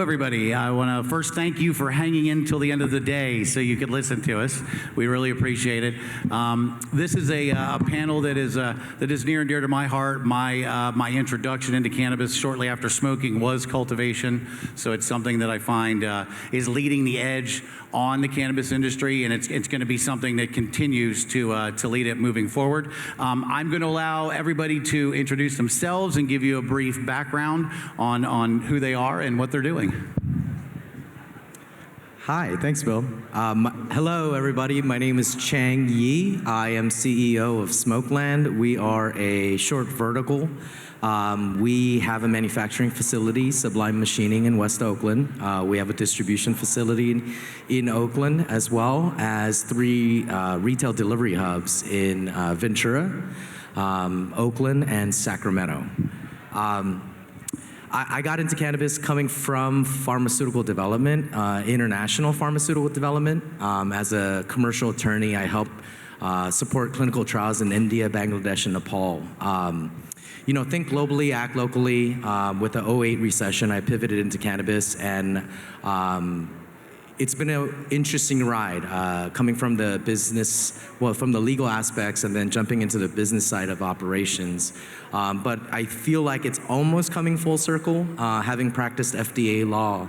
Hello, everybody. I want to first thank you for hanging in till the end of the day so you could listen to us. We really appreciate it. This is a panel that is near and dear to my heart. My introduction into cannabis shortly after smoking was cultivation, so it's something that I find is leading the edge on the cannabis industry, and it's going to be something that continues to lead it moving forward. I'm going to allow everybody to introduce themselves and give you a brief background on who they are and what they're doing. Hi, thanks, Bill. Hello, everybody. My name is Chang Yi. I am CEO of Smokeland. We are a short vertical. We have a manufacturing facility, Sublime Machining, in West Oakland. We have a distribution facility in Oakland, as well as 3 retail delivery hubs in Ventura, Oakland, and Sacramento. I got into cannabis coming from pharmaceutical development, international pharmaceutical development. As a commercial attorney, I help support clinical trials in India, Bangladesh, and Nepal. Think globally, act locally. With the 2008 recession, I pivoted into cannabis, and it's been an interesting ride, coming from the business, from the legal aspects, and then jumping into the business side of operations. But I feel like it's almost coming full circle. Having practiced FDA law,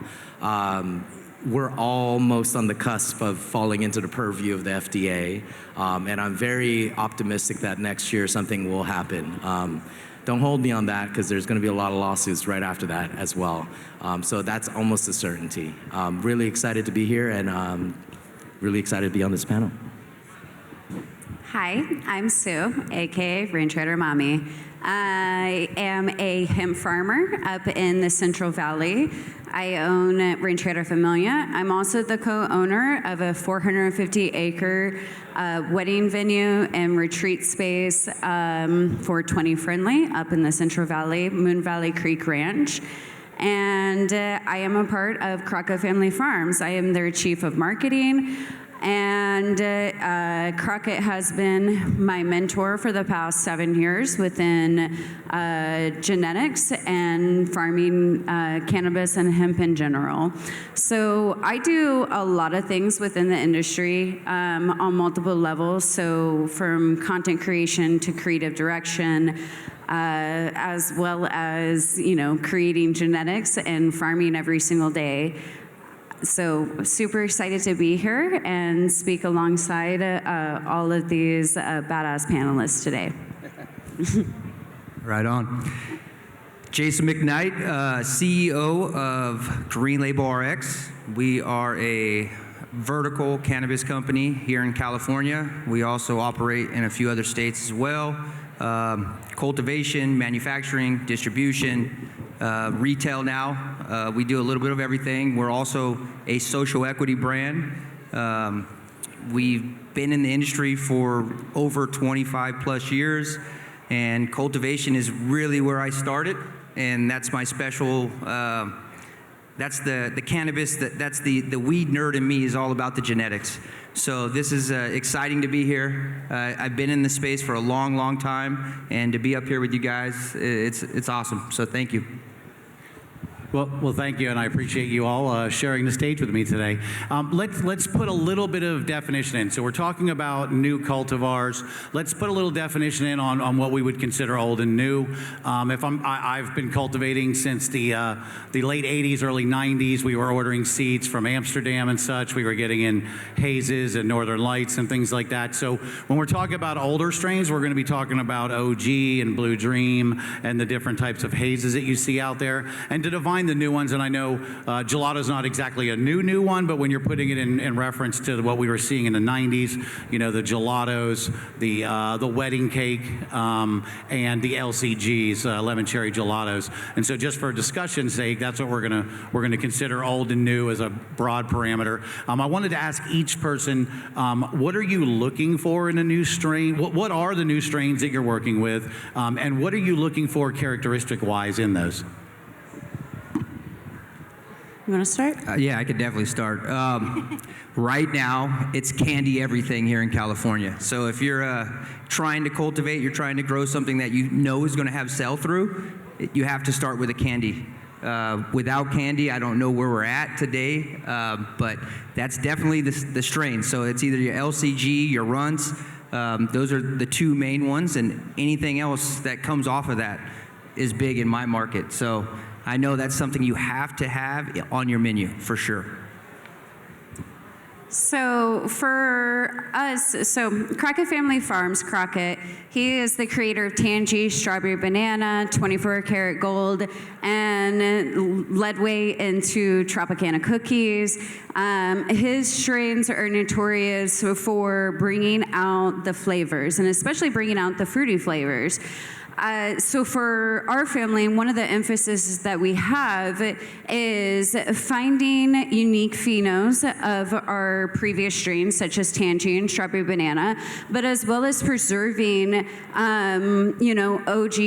we're almost on the cusp of falling into the purview of the FDA, and I'm very optimistic that next year something will happen. Don't hold me on that, because there's going to be a lot of lawsuits right after that as well. So that's almost a certainty. Really excited to be here, and really excited to be on this panel. Hi, I'm Sue, aka Rain Trader Mommy. I am a hemp farmer up in the Central Valley. I own Rain Trader Familia. I'm also the co-owner of a 450-acre wedding venue and retreat space for 20 Friendly up in the Central Valley, Moon Valley Creek Ranch. And I am a part of Crockett Family Farms. I am their chief of marketing. And Crockett has been my mentor for the past 7 years within genetics and farming cannabis and hemp in general. So I do a lot of things within the industry on multiple levels. So from content creation to creative direction, as well as creating genetics and farming every single day. So super excited to be here and speak alongside all of these badass panelists today. Right on. Jason McKnight, CEO of Green Label RX. We are a vertical cannabis company here in California. We also operate in a few other states as well. Cultivation, manufacturing, distribution, retail now. We do a little bit of everything. We're also a social equity brand. We've been in the industry for over 25 plus years, and cultivation is really where I started, and that's my special, that's the cannabis, that's the weed nerd in me is all about the genetics. So this is exciting to be here. I've been in this space for a long, long time, and to be up here with you guys, it's awesome. So thank you. Well, thank you, and I appreciate you all sharing the stage with me today. Let's put a little bit of definition in. So we're talking about new cultivars. Let's put a little definition in on what we would consider old and new. I've been cultivating since the late '80s, early '90s. We were ordering seeds from Amsterdam and such. We were getting in hazes and Northern Lights and things like that. So when we're talking about older strains, we're going to be talking about OG and Blue Dream and the different types of hazes that you see out there. And to define the new ones, and I know gelato's not exactly a new one, but when you're putting it in reference to what we were seeing in the 90s, the gelatos, the wedding cake, and the LCGs, lemon cherry gelatos. And so just for discussion's sake, that's what we're gonna consider old and new as a broad parameter. I wanted to ask each person, what are you looking for in a new strain? What are the new strains that you're working with, and what are you looking for characteristic-wise in those? You want to start? Yeah, I could definitely start. Right now, it's candy everything here in California. So if you're trying to cultivate, you're trying to grow something that you know is going to have sell-through, you have to start with a candy. Without candy, I don't know where we're at today, but that's definitely the strain. So it's either your LCG, your runts. Those are the two main ones, and anything else that comes off of that is big in my market. So I know that's something you have to have on your menu for sure. So for us, Crockett Family Farms, Crockett, he is the creator of Tangy, Strawberry Banana, 24 Karat Gold, and led way into Tropicana cookies. His strains are notorious for bringing out the flavors, and especially bringing out the fruity flavors. So for our family, one of the emphases that we have is finding unique phenos of our previous strains, such as Tangy and Strawberry Banana, but as well as preserving, OG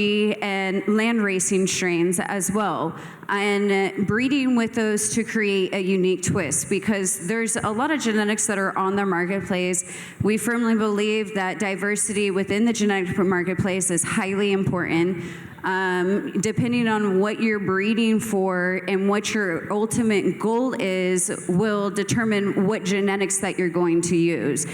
and land racing strains as well, and breeding with those to create a unique twist, because there's a lot of genetics that are on the marketplace. We firmly believe that diversity within the genetic marketplace is highly important. Depending on what you're breeding for and what your ultimate goal is will determine what genetics that you're going to use.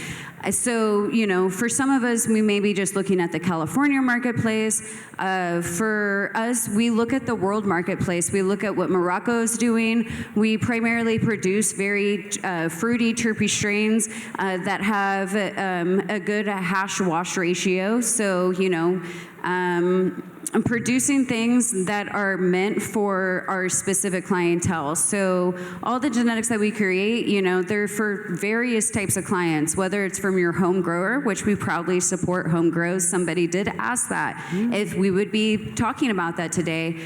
So, for some of us, we may be just looking at the California marketplace. For us, we look at the world marketplace. We look at what Morocco's doing. We primarily produce very fruity, terpy strains that have a good hash-wash ratio. So, producing things that are meant for our specific clientele. So all the genetics that we create, they're for various types of clients, whether it's from your home grower, which we proudly support home grows. Somebody did ask that if we would be talking about that today.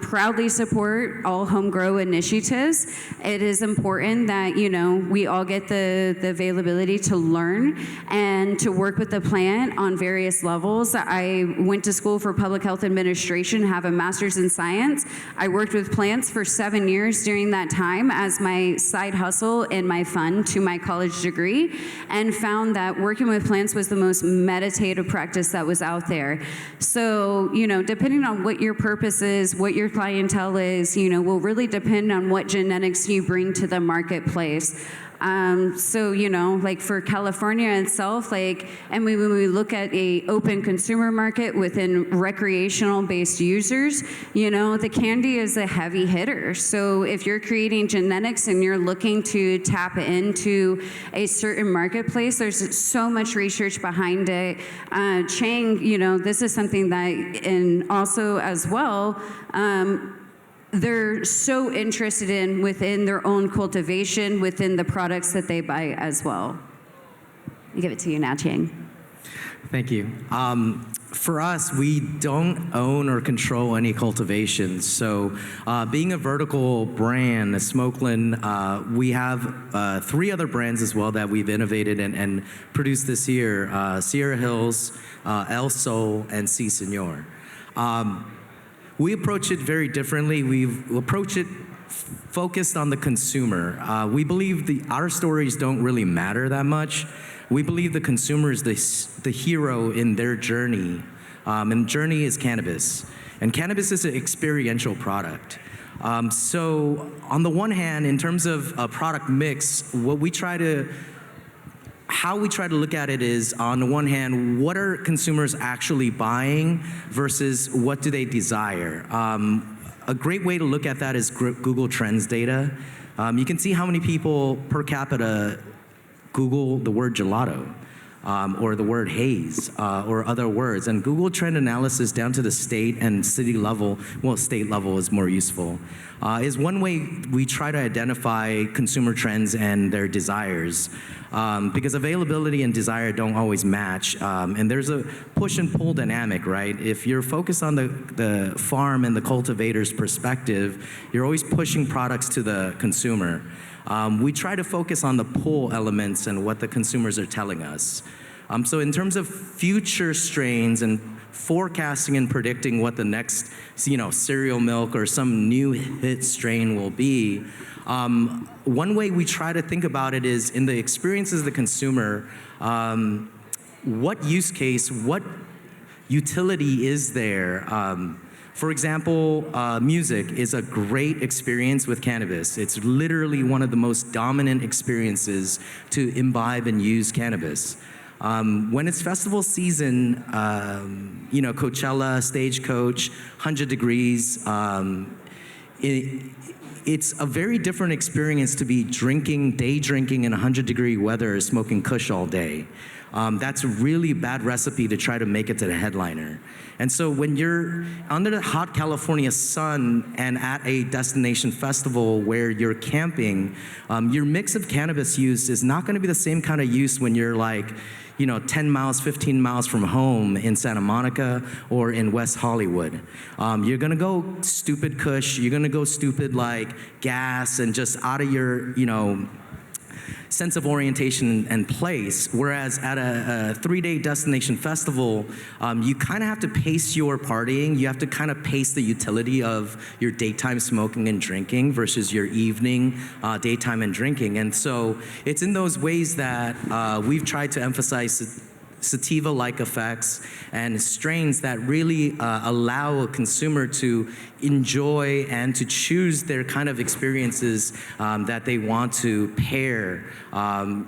Proudly support all home grow initiatives. It is important that, we all get the availability to learn and to work with the plant on various levels. I went to school for public health administration, have a master's in science. I worked with plants for 7 years during that time as my side hustle and my fun to my college degree, and found that working with plants was the most meditative practice that was out there. So, depending on what your purpose is, what your clientele is, will really depend on what genetics you bring to the marketplace. So, like for California itself, when we look at a open consumer market within recreational based users, the candy is a heavy hitter. So if you're creating genetics and you're looking to tap into a certain marketplace, there's so much research behind it. Chang, this is something that, and also as well, they're so interested in within their own cultivation, within the products that they buy as well. I give it to you now, Chang. Thank you. For us, we don't own or control any cultivations. So being a vertical brand, Smokeland, we have 3 other brands as well that we've innovated and produced this year, Sierra Hills, El Sol, and Si Senor. We approach it very differently. We approach it focused on the consumer. We believe our stories don't really matter that much. We believe the consumer is the hero in their journey, and journey is cannabis. And cannabis is an experiential product. So on the one hand, in terms of a product mix, how we try to look at it is, on the one hand, what are consumers actually buying versus what do they desire? A great way to look at that is Google Trends data. You can see how many people per capita Google the word gelato, or the word haze, or other words. And Google Trend Analysis down to the state and city level, well, state level is more useful, is one way we try to identify consumer trends and their desires. Because availability and desire don't always match, and there's a push and pull dynamic, right? If you're focused on the farm and the cultivator's perspective, you're always pushing products to the consumer. We try to focus on the pull elements and what the consumers are telling us. So in terms of future strains and forecasting and predicting what the next, cereal milk or some new hit strain will be, one way we try to think about it is in the experiences of the consumer, what use case, what utility is there For example, music is a great experience with cannabis. It's literally one of the most dominant experiences to imbibe and use cannabis. When it's festival season, Coachella, Stagecoach, 100 Degrees, it's a very different experience to be day drinking in 100-degree weather, smoking Kush all day. That's a really bad recipe to try to make it to the headliner. And so when you're under the hot California sun and at a destination festival where you're camping, your mix of cannabis use is not gonna be the same kind of use when you're 10 miles, 15 miles from home in Santa Monica or in West Hollywood. You're gonna go stupid Kush, you're gonna go stupid gas and just out of your, sense of orientation and place, whereas at a 3-day destination festival, you kind of have to pace your partying. You have to kind of pace the utility of your daytime smoking and drinking versus your evening daytime and drinking. And so it's in those ways that we've tried to emphasize sativa-like effects and strains that really allow a consumer to enjoy and to choose their kind of experiences that they want to pair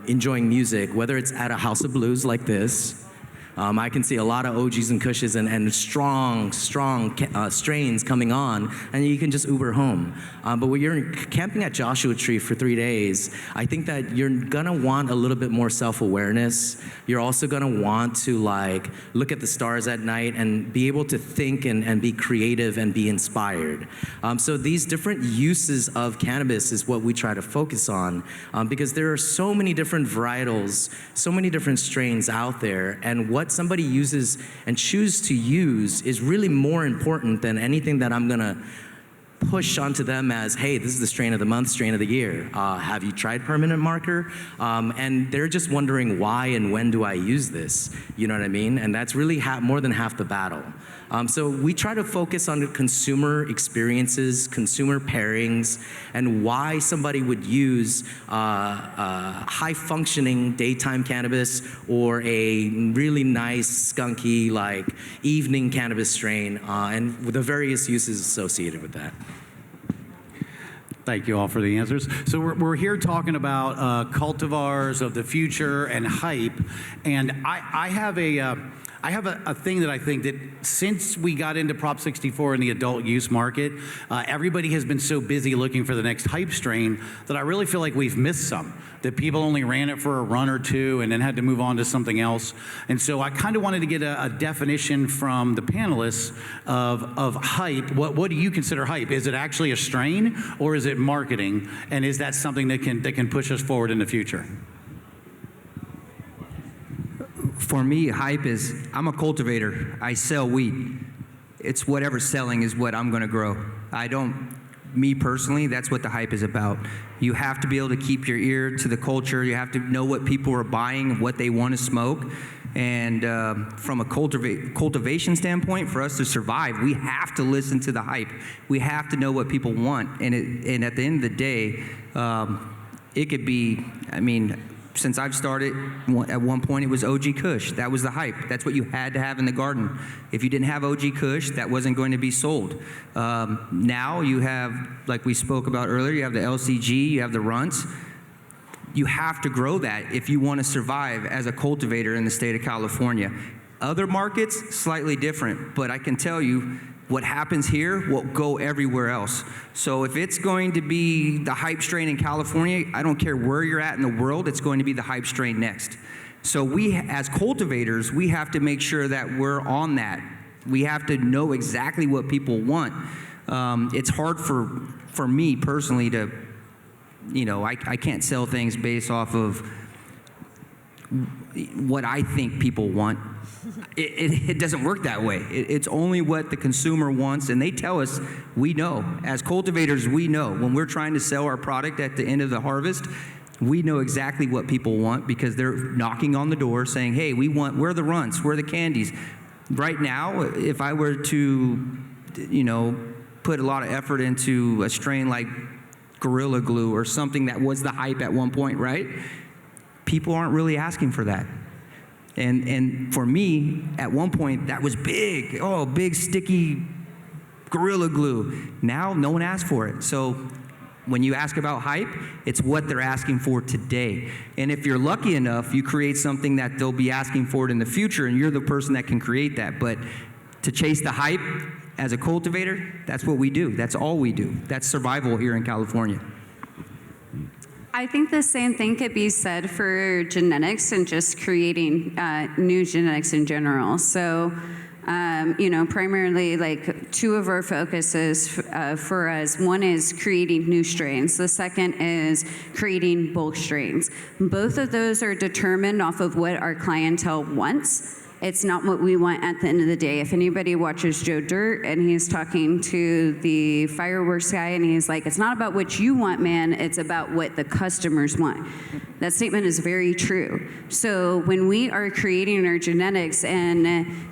enjoying music, whether it's at a house of blues like this. I can see a lot of OGs and Kushes and strong strains coming on, and you can just Uber home. But when you're camping at Joshua Tree for 3 days, I think that you're gonna want a little bit more self-awareness. You're also gonna want to look at the stars at night and be able to think and be creative and be inspired. So these different uses of cannabis is what we try to focus on because there are so many different varietals, so many different strains out there, and what somebody uses and choose to use is really more important than anything that I'm gonna push onto them as, hey, this is the strain of the month, strain of the year. Have you tried permanent marker? And they're just wondering why and when do I use this? You know what I mean? And that's really more than half the battle. So we try to focus on the consumer experiences, consumer pairings, and why somebody would use high-functioning daytime cannabis or a really nice, skunky, evening cannabis strain, and the various uses associated with that. Thank you all for the answers. So we're here talking about cultivars of the future and hype, and I have a thing that I think that since we got into Prop 64 in the adult use market, everybody has been so busy looking for the next hype strain that I really feel like we've missed some, that people only ran it for a run or two and then had to move on to something else. And so I kind of wanted to get a definition from the panelists of hype. What do you consider hype? Is it actually a strain or is it marketing? And is that something that can push us forward in the future? For me, hype is, I'm a cultivator. I sell weed. It's whatever's selling is what I'm gonna grow. Me personally, that's what the hype is about. You have to be able to keep your ear to the culture. You have to know what people are buying, what they want to smoke. And from a cultivation standpoint, for us to survive, we have to listen to the hype. We have to know what people want. And at the end of the day, it could be, since I've started, at one point it was OG Kush. That was the hype. That's what you had to have in the garden. If you didn't have OG Kush, that wasn't going to be sold. Now you have, like we spoke about earlier, you have the LCG, you have the runts. You have to grow that if you want to survive as a cultivator in the state of California. Other markets, slightly different, but I can tell you, what happens here will go everywhere else. So if it's going to be the hype strain in California, I don't care where you're at in the world, it's going to be the hype strain next. So we, as cultivators, we have to make sure that we're on that. We have to know exactly what people want. It's hard for me personally to, I can't sell things based off of what I think people want. It doesn't work that way. It's only what the consumer wants, and they tell us, we know. As cultivators, we know. When we're trying to sell our product at the end of the harvest, we know exactly what people want because they're knocking on the door saying, hey, we're the runts, we're the candies. Right now, if I were to, put a lot of effort into a strain like Gorilla Glue or something that was the hype at one point, right? People aren't really asking for that. And for me, at one point, that was big. Oh, big, sticky Gorilla Glue. Now, no one asks for it. So when you ask about hype, it's what they're asking for today. And if you're lucky enough, you create something that they'll be asking for it in the future, and you're the person that can create that. But to chase the hype as a cultivator, that's what we do. That's all we do. That's survival here in California. I think the same thing could be said for genetics and just creating new genetics in general. So, primarily like two of our focuses for us, one is creating new strains. The second is creating bulk strains. Both of those are determined off of what our clientele wants. It's not what we want at the end of the day. If anybody watches Joe Dirt and he's talking to the fireworks guy and he's like, it's not about what you want, man, it's about what the customers want. That statement is very true. So when we are creating our genetics and,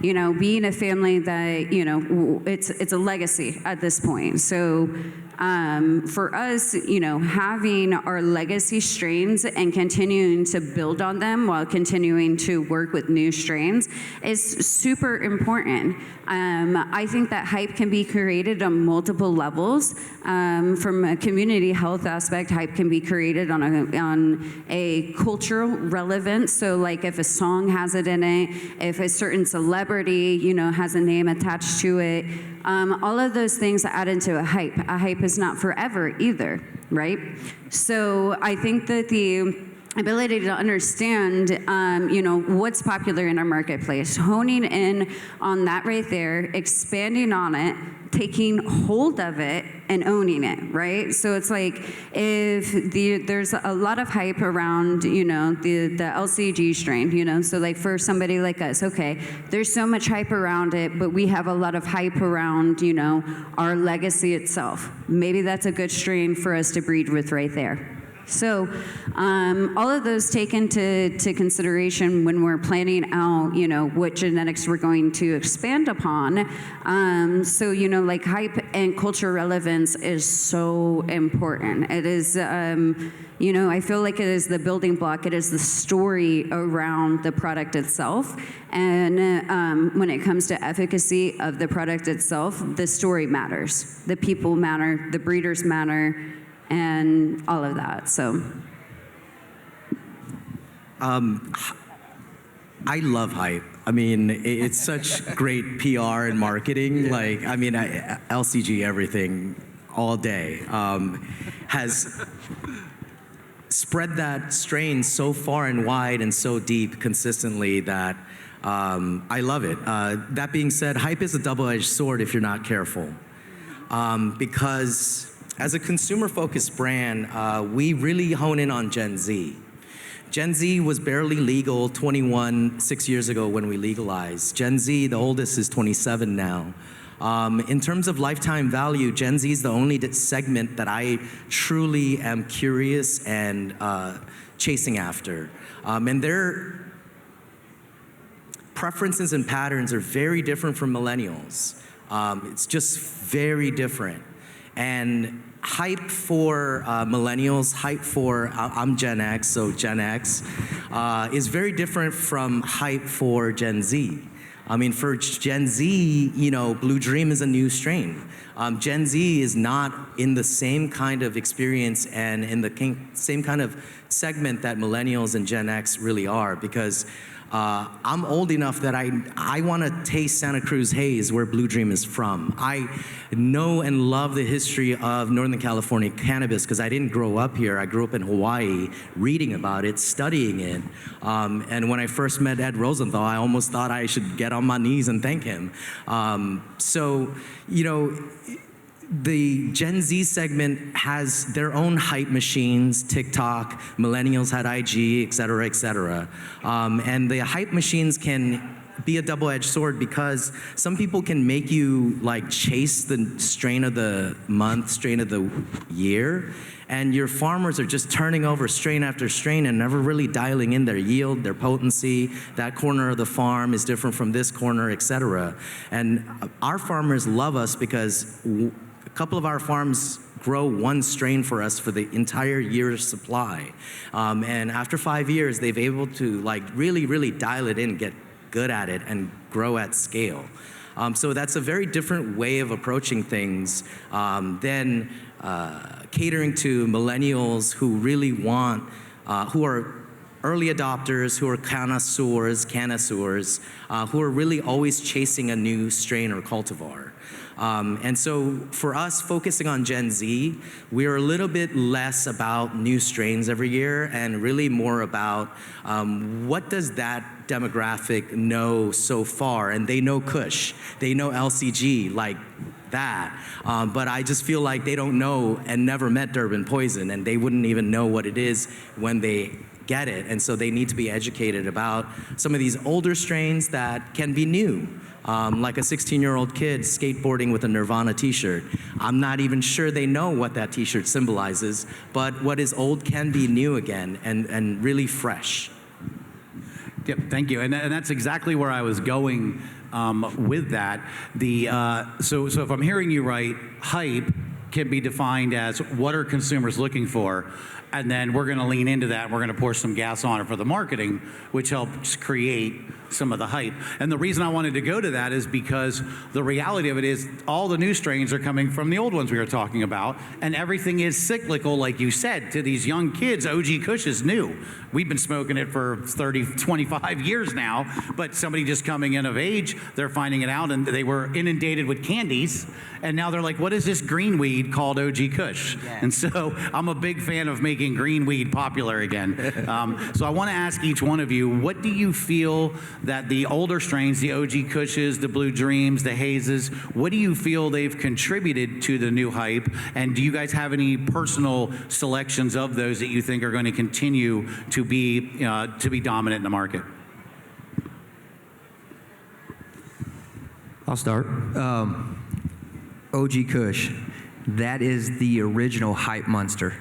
being a family that, it's a legacy at this point. So for us, having our legacy strains and continuing to build on them while continuing to work with new strains is super important. I think that hype can be created on multiple levels. From a community health aspect, hype can be created on a cultural relevance. So like if a song has it in it, if a certain celebrity, has a name attached to it, all of those things add into a hype. A hype is not forever either, right? So I think that the ability to understand, what's popular in our marketplace, honing in on that right there, expanding on it, taking hold of it, and owning it, right? So it's like if there's a lot of hype around, the LCG strain, so like for somebody like us, okay, there's so much hype around it, but we have a lot of hype around, our legacy itself. Maybe that's a good strain for us to breed with right there. So all of those take into consideration when we're planning out, what genetics we're going to expand upon. Like hype and cultural relevance is so important. It is, I feel like it is the building block. It is the story around the product itself. And when it comes to efficacy of the product itself, the story matters. The people matter. The breeders matter. And all of that, so. I love hype. I mean, it's such great PR and marketing. Yeah. Like, I mean, LCG everything all day has spread that strain so far and wide and so deep consistently that I love it. That being said, hype is a double-edged sword if you're not careful. Because as a consumer-focused brand, we really hone in on Gen Z. Gen Z was barely legal 6 years ago when we legalized. Gen Z, the oldest, is 27 now. In terms of lifetime value, Gen Z is the only segment that I truly am curious and chasing after. And their preferences and patterns are very different from millennials. It's just very different. And hype for millennials, hype for, I'm Gen X, so Gen X, is very different from hype for Gen Z. I mean, for Gen Z, Blue Dream is a new strain. Gen Z is not in the same kind of experience and in the same kind of segment that millennials and Gen X really are, because I'm old enough that I want to taste Santa Cruz haze, where Blue Dream is from. I know and love the history of Northern California cannabis because I didn't grow up here. I grew up in Hawaii, reading about it, studying it. And when I first met Ed Rosenthal, I almost thought I should get on my knees and thank him. The Gen Z segment has their own hype machines, TikTok, millennials had IG, et cetera, et cetera. And the hype machines can be a double-edged sword because some people can make you like chase the strain of the month, strain of the year, and your farmers are just turning over strain after strain and never really dialing in their yield, their potency. That corner of the farm is different from this corner, et cetera. And our farmers love us because a couple of our farms grow one strain for us for the entire year's supply. And after 5 years, they've able to like really, really dial it in, get good at it, and grow at scale. So that's a very different way of approaching things than catering to millennials who really want, who are early adopters, who are connoisseurs, who are really always chasing a new strain or cultivar. And so for us, focusing on Gen Z, we're a little bit less about new strains every year and really more about what does that demographic know so far. And they know Kush, they know LCG, like that. But I just feel like they don't know and never met Durban Poison, and they wouldn't even know what it is when they get it. And so they need to be educated about some of these older strains that can be new. Like a 16-year-old kid skateboarding with a Nirvana t-shirt. I'm not even sure they know what that t-shirt symbolizes, but what is old can be new again and really fresh. Yep, thank you. And that's exactly where I was going with that. So if I'm hearing you right, hype can be defined as what are consumers looking for, and then we're going to lean into that and we're going to pour some gas on it for the marketing, which helps create some of the hype. And the reason I wanted to go to that is because the reality of it is all the new strains are coming from the old ones we were talking about, and everything is cyclical, like you said. To these young kids, OG Kush is new. We've been smoking it for 30, 25 years now, but somebody just coming in of age, they're finding it out, and they were inundated with candies, and now they're like, what is this green weed called OG Kush? Yeah. And so I'm a big fan of making green weed popular again. So I want to ask each one of you, what do you feel that the older strains, the OG Kushes, the Blue Dreams, the Hazes, what do you feel they've contributed to the new hype? And do you guys have any personal selections of those that you think are going to continue to be dominant in the market? I'll start. OG Kush, that is the original hype monster.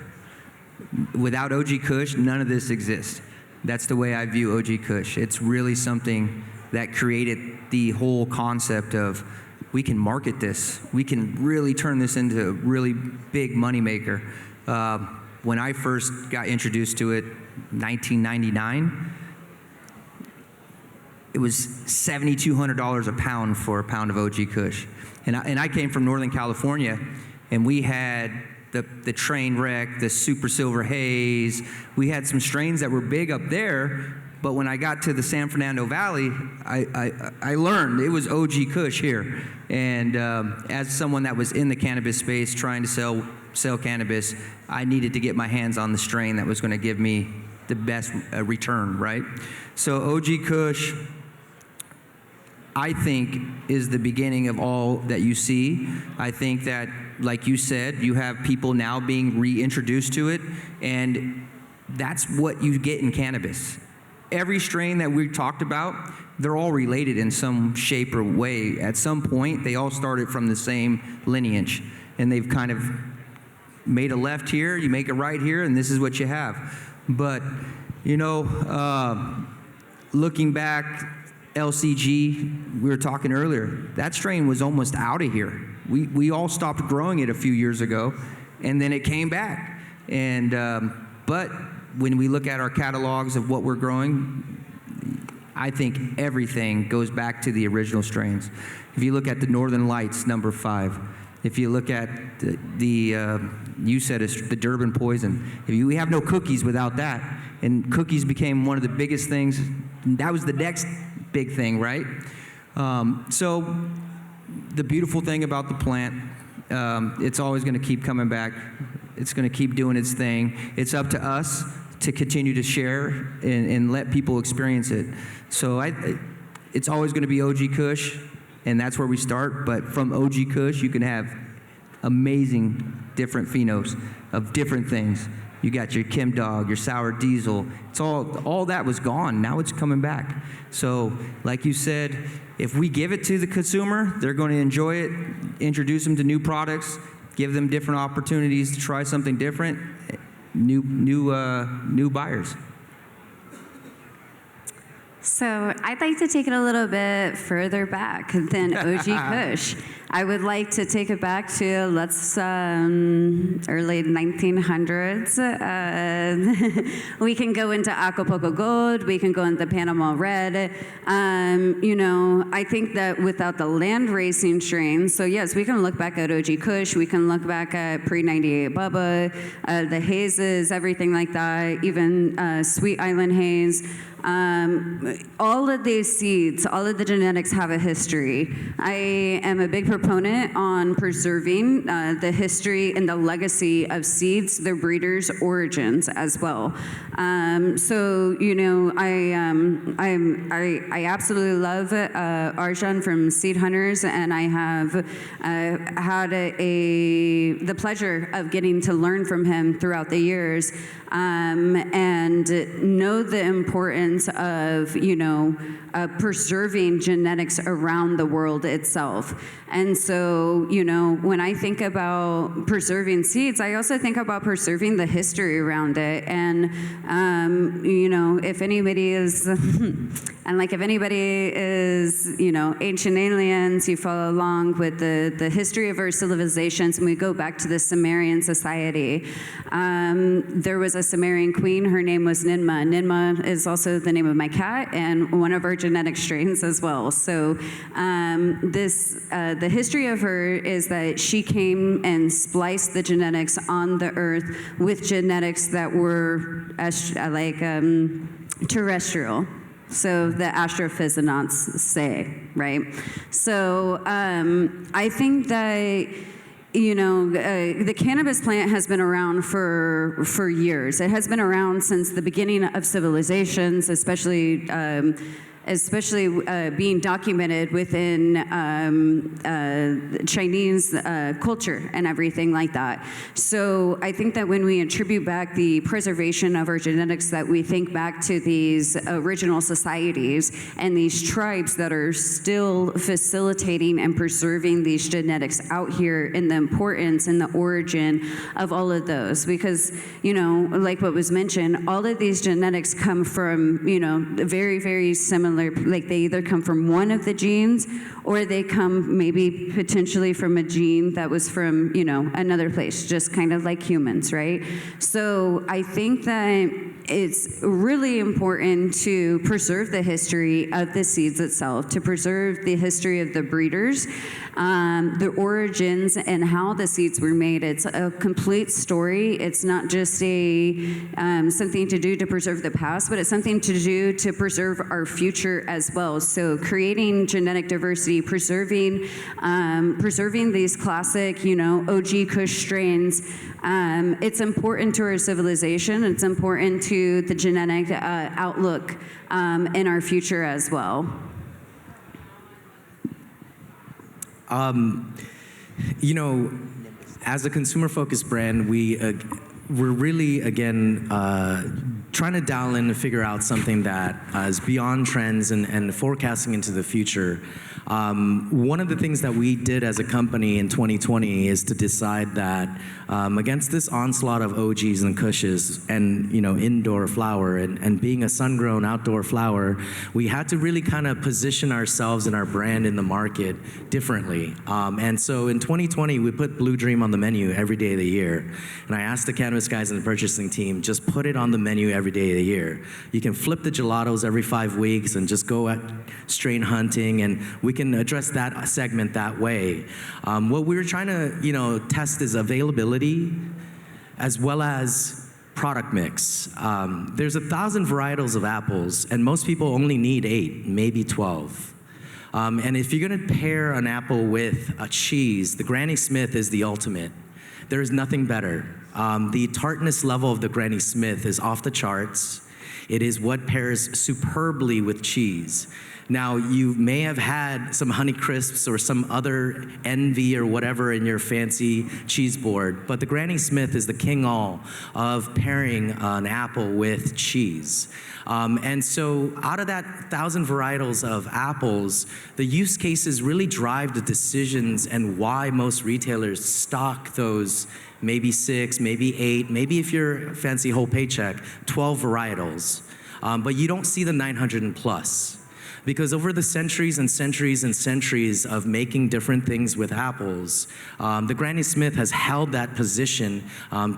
Without OG Kush, none of this exists. That's the way I view OG Kush. It's really something that created the whole concept of we can market this. We can really turn this into a really big moneymaker. When I first got introduced to it, 1999, it was $7,200 a pound for a pound of OG Kush. And I came from Northern California, and we had the train wreck, the super silver haze. We had some strains that were big up there, but when I got to the San Fernando Valley, I learned it was OG Kush here. And as someone that was in the cannabis space trying to sell cannabis, I needed to get my hands on the strain that was going to give me the best return, right? So OG Kush, I think, is the beginning of all that you see. I think that, like you said, you have people now being reintroduced to it, and that's what you get in cannabis. Every strain that we talked about, they're all related in some shape or way. At some point, they all started from the same lineage, and they've kind of made a left here, you make a right here, and this is what you have. But, you know, looking back, LCG, we were talking earlier, that strain was almost out of here. We all stopped growing it a few years ago, and then it came back. And but when we look at our catalogs of what we're growing, I think everything goes back to the original strains. If you look at the Northern Lights, number 5. If you look at you said it's the Durban Poison. We have no cookies without that. And cookies became one of the biggest things. That was the next big thing, right? So the beautiful thing about the plant, it's always going to keep coming back. It's going to keep doing its thing. It's up to us to continue to share and let people experience it. So it's always going to be OG Kush, and that's where we start. But from OG Kush, you can have amazing different phenos of different things. You got your Kim Dog, your Sour Diesel. It's all that was gone. Now it's coming back. So, like you said, if we give it to the consumer, they're going to enjoy it. Introduce them to new products, give them different opportunities to try something different. New buyers. So I'd like to take it a little bit further back than OG Kush. I would like to take it back to early 1900s. We can go into Acapulco Gold. We can go into Panama Red. I think that without the land racing strains, so yes, we can look back at OG Kush. We can look back at pre-98 Bubba, the hazes, everything like that, even Sweet Island Haze. All of these seeds, all of the genetics have a history. I am a big proponent on preserving the history and the legacy of seeds, their breeders' origins as well. I absolutely love Arjan from Seed Hunters, and I have had the pleasure of getting to learn from him throughout the years, and know the importance of preserving genetics around the world itself. And so, when I think about preserving seeds, I also think about preserving the history around it. And, if anybody is, if anybody is, ancient aliens, you follow along with the history of our civilizations, and we go back to the Sumerian society. There was a Sumerian queen, her name was Ninmah. Ninmah is also the name of my cat and one of our genetic strains as well. So the history of her is that she came and spliced the genetics on the earth with genetics that were terrestrial. So the astrophysics say, right? So I think that the cannabis plant has been around for years. It has been around since the beginning of civilizations, especially being documented within Chinese culture and everything like that. So I think that when we attribute back the preservation of our genetics, that we think back to these original societies and these tribes that are still facilitating and preserving these genetics out here, and the importance and the origin of all of those. Because, like what was mentioned, all of these genetics come from, very, very similar. Like they either come from one of the genes, or they come maybe potentially from a gene that was from, another place, just kind of like humans, right? So I think that it's really important to preserve the history of the seeds itself, to preserve the history of the breeders, the origins, and how the seeds were made. It's a complete story. It's not just something to do to preserve the past, but it's something to do to preserve our future as well. So creating genetic diversity, preserving these classic, OG Kush strains. It's important to our civilization. It's important to the genetic outlook in our future as well. As a consumer-focused brand, we're really, again, trying to dial in and figure out something that is beyond trends and forecasting into the future. One of the things that we did as a company in 2020 is to decide that against this onslaught of OGs and Kushes and indoor flower and being a sun-grown outdoor flower, we had to really kind of position ourselves and our brand in the market differently. And so in 2020, we put Blue Dream on the menu every day of the year. And I asked the cannabis guys in the purchasing team, just put it on the menu every day of the year. You can flip the gelatos every 5 weeks and just go at strain hunting, and we can address that segment that way. What we were trying to test is availability as well as product mix. There's 1,000 varietals of apples, and most people only need 8, maybe 12. And if you're gonna pair an apple with a cheese, the Granny Smith is the ultimate. There is nothing better. The tartness level of the Granny Smith is off the charts. It is what pairs superbly with cheese. Now, you may have had some Honey Crisps or some other Envy or whatever in your fancy cheese board, but the Granny Smith is the king-all of pairing an apple with cheese. And so out of that 1,000 varietals of apples, the use cases really drive the decisions and why most retailers stock those maybe 6, maybe 8, maybe if you're fancy whole paycheck, 12 varietals. But you don't see the 900 and plus. Because over the centuries and centuries and centuries of making different things with apples, the Granny Smith has held that position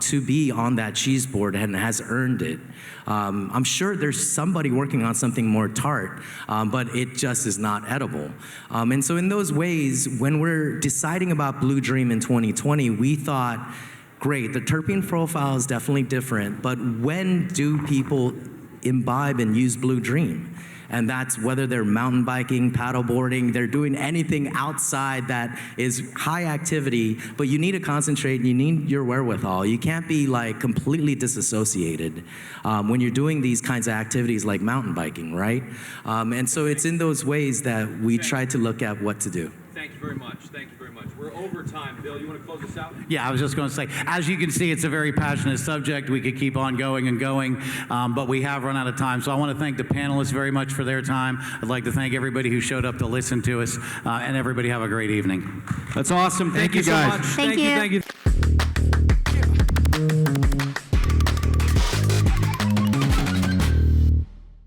to be on that cheese board and has earned it. I'm sure there's somebody working on something more tart, but it just is not edible. And so in those ways, when we're deciding about Blue Dream in 2020, we thought, great, the terpene profile is definitely different, but when do people imbibe and use Blue Dream? And that's whether they're mountain biking, paddle boarding, they're doing anything outside that is high activity, but you need to concentrate and you need your wherewithal. You can't be like completely disassociated when you're doing these kinds of activities like mountain biking, right? And so it's in those ways that we try to look at what to do. Thank you very much. Thank you very much. We're over time. Bill, you want to close us out? Yeah, I was just going to say, as you can see, it's a very passionate subject. We could keep on going and going, but we have run out of time. So I want to thank the panelists very much for their time. I'd like to thank everybody who showed up to listen to us, and everybody have a great evening. That's awesome. Thank you you so guys. much. Thank you. Thank you.